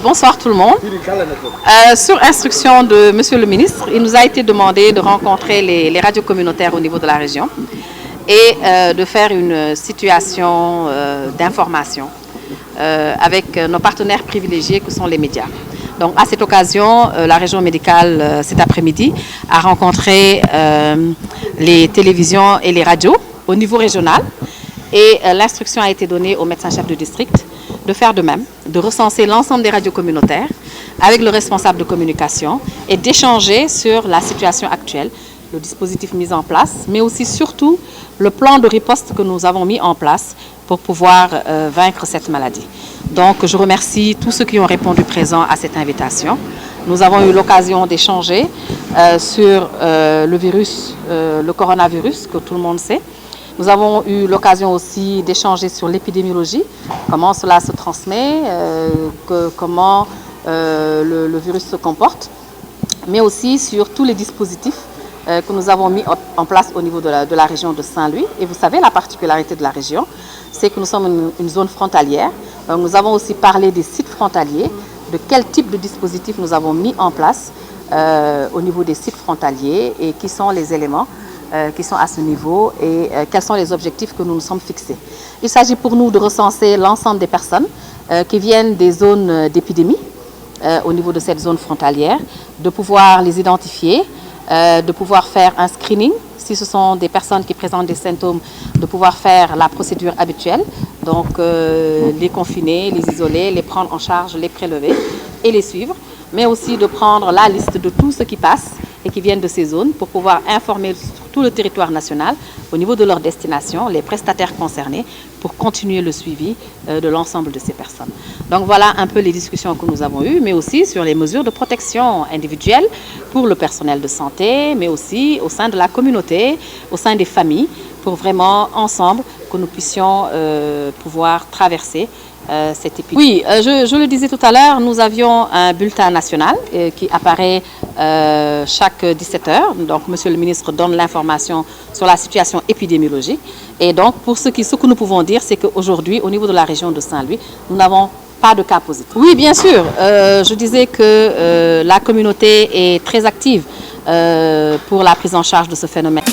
Bonsoir tout le monde. Sur instruction de Monsieur le ministre, il nous a été demandé de rencontrer les radios communautaires au niveau de la région et de faire une situation d'information avec nos partenaires privilégiés que sont les médias. Donc à cette occasion, la région médicale cet après-midi a rencontré les télévisions et les radios au niveau régional et l'instruction a été donnée au médecin-chef de district de faire de même, de recenser l'ensemble des radios communautaires avec le responsable de communication et d'échanger sur la situation actuelle, le dispositif mis en place, mais aussi surtout le plan de riposte que nous avons mis en place pour pouvoir vaincre cette maladie. Donc je remercie tous ceux qui ont répondu présent à cette invitation. Nous avons eu l'occasion d'échanger sur le virus, le coronavirus, que tout le monde sait. Nous avons eu l'occasion aussi d'échanger sur l'épidémiologie, comment cela se transmet, comment le virus se comporte, mais aussi sur tous les dispositifs que nous avons mis en place au niveau de la région de Saint-Louis. Et vous savez, la particularité de la région, c'est que nous sommes une zone frontalière. Donc nous avons aussi parlé des sites frontaliers, de quel type de dispositif nous avons mis en place au niveau des sites frontaliers et qui sont les éléments qui sont à ce niveau et quels sont les objectifs que nous nous sommes fixés. Il s'agit pour nous de recenser l'ensemble des personnes qui viennent des zones d'épidémie au niveau de cette zone frontalière, de pouvoir les identifier, de pouvoir faire un screening, si ce sont des personnes qui présentent des symptômes, de pouvoir faire la procédure habituelle, donc les confiner, les isoler, les prendre en charge, les prélever et les suivre, mais aussi de prendre la liste de tout ce qui passe et qui viennent de ces zones pour pouvoir informer tout le territoire national au niveau de leur destination, les prestataires concernés, pour continuer le suivi de l'ensemble de ces personnes. Donc voilà un peu les discussions que nous avons eues, mais aussi sur les mesures de protection individuelle pour le personnel de santé, mais aussi au sein de la communauté, au sein des familles, pour vraiment ensemble que nous puissions pouvoir traverser cette épidémie. Oui, je le disais tout à l'heure, nous avions un bulletin national qui apparaît chaque 17 heures. Donc, Monsieur le ministre donne l'information sur la situation épidémiologique. Et donc, pour ce que nous pouvons dire, c'est qu'aujourd'hui, au niveau de la région de Saint-Louis, nous n'avons pas de cas positifs. Oui, bien sûr. Je disais que la communauté est très active pour la prise en charge de ce phénomène.